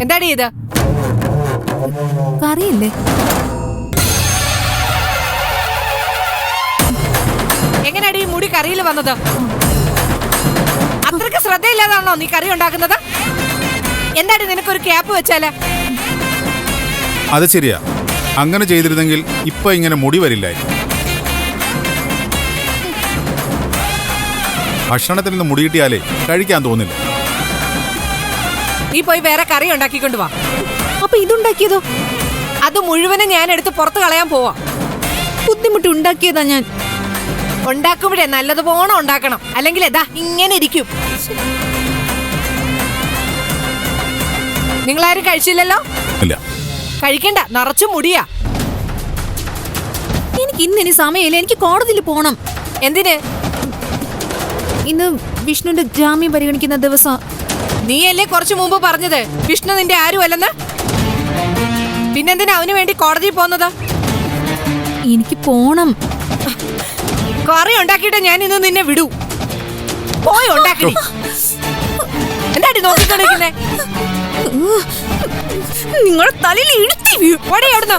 എന്താടി ഇത്? കറിയില്ലേ? എങ്ങനെയാടി ഈ മുടി കറിയിൽ വന്നത്? അത്രക്ക് ശ്രദ്ധയില്ലാതാണോ നീ കറി ഉണ്ടാക്കുന്നത്? എന്താടി നിനക്കൊരു ക്യാപ്പ് വെച്ചാല്? അത് ശരിയാ, അങ്ങനെ ചെയ്തിരുന്നെങ്കിൽ ഇപ്പൊ ഇങ്ങനെ മുടി വരില്ലായിരുന്നു. ഭക്ഷണത്തിൽ നിന്ന് മുടി കിട്ടിയാലേ കഴിക്കാൻ തോന്നില്ല. നീ പോയി വേറെ കറി ഉണ്ടാക്കിക്കൊണ്ട് വാ. അപ്പൊ ഇതുണ്ടാക്കിയതോ? അത് മുഴുവനും ഞാൻ എടുത്ത് പുറത്ത് കളയാൻ പോവാ. ബുദ്ധിമുട്ട് ഉണ്ടാക്കിയതാ ഞാൻ. ഉണ്ടാക്കുമ്പോഴേ നല്ലതുപോലെ ഉണ്ടാക്കണം, അല്ലെങ്കിൽ എതാ ഇങ്ങനെ ഇരിക്കും. നിങ്ങളാരും കഴിച്ചില്ലല്ലോ? ഇല്ല. കഴിക്കണ്ട, നിറച്ചു മുടിയാ. എനിക്ക് ഇന്നിനി സമയമില്ല, എനിക്ക് കോടതിയിൽ പോണം. എന്തിന്? ഇന്ന് വിഷ്ണുവിന്റെ ജാമ്യം പരിഗണിക്കുന്ന ദിവസം. നീയല്ലേ കുറച്ചു മുമ്പ് പറഞ്ഞത് വിഷ്ണു നിന്റെ ആരും അല്ലെന്ന്? പിന്നെന്തിനാ അവന് വേണ്ടി കോടതിയിൽ പോകുന്നത്? എനിക്ക് പോണം. കറി ഉണ്ടാക്കിയിട്ട് ഞാൻ ഇന്ന് നിന്നെ വിടൂ. പോയി ഉണ്ടാക്കി. എന്താടി നോക്കിക്കൊണ്ടിരിക്കുന്നേ? നിങ്ങളുടെ തലയിൽ ഇഴുത്തി വീഴും. ഓടി എവിടുന്ന്?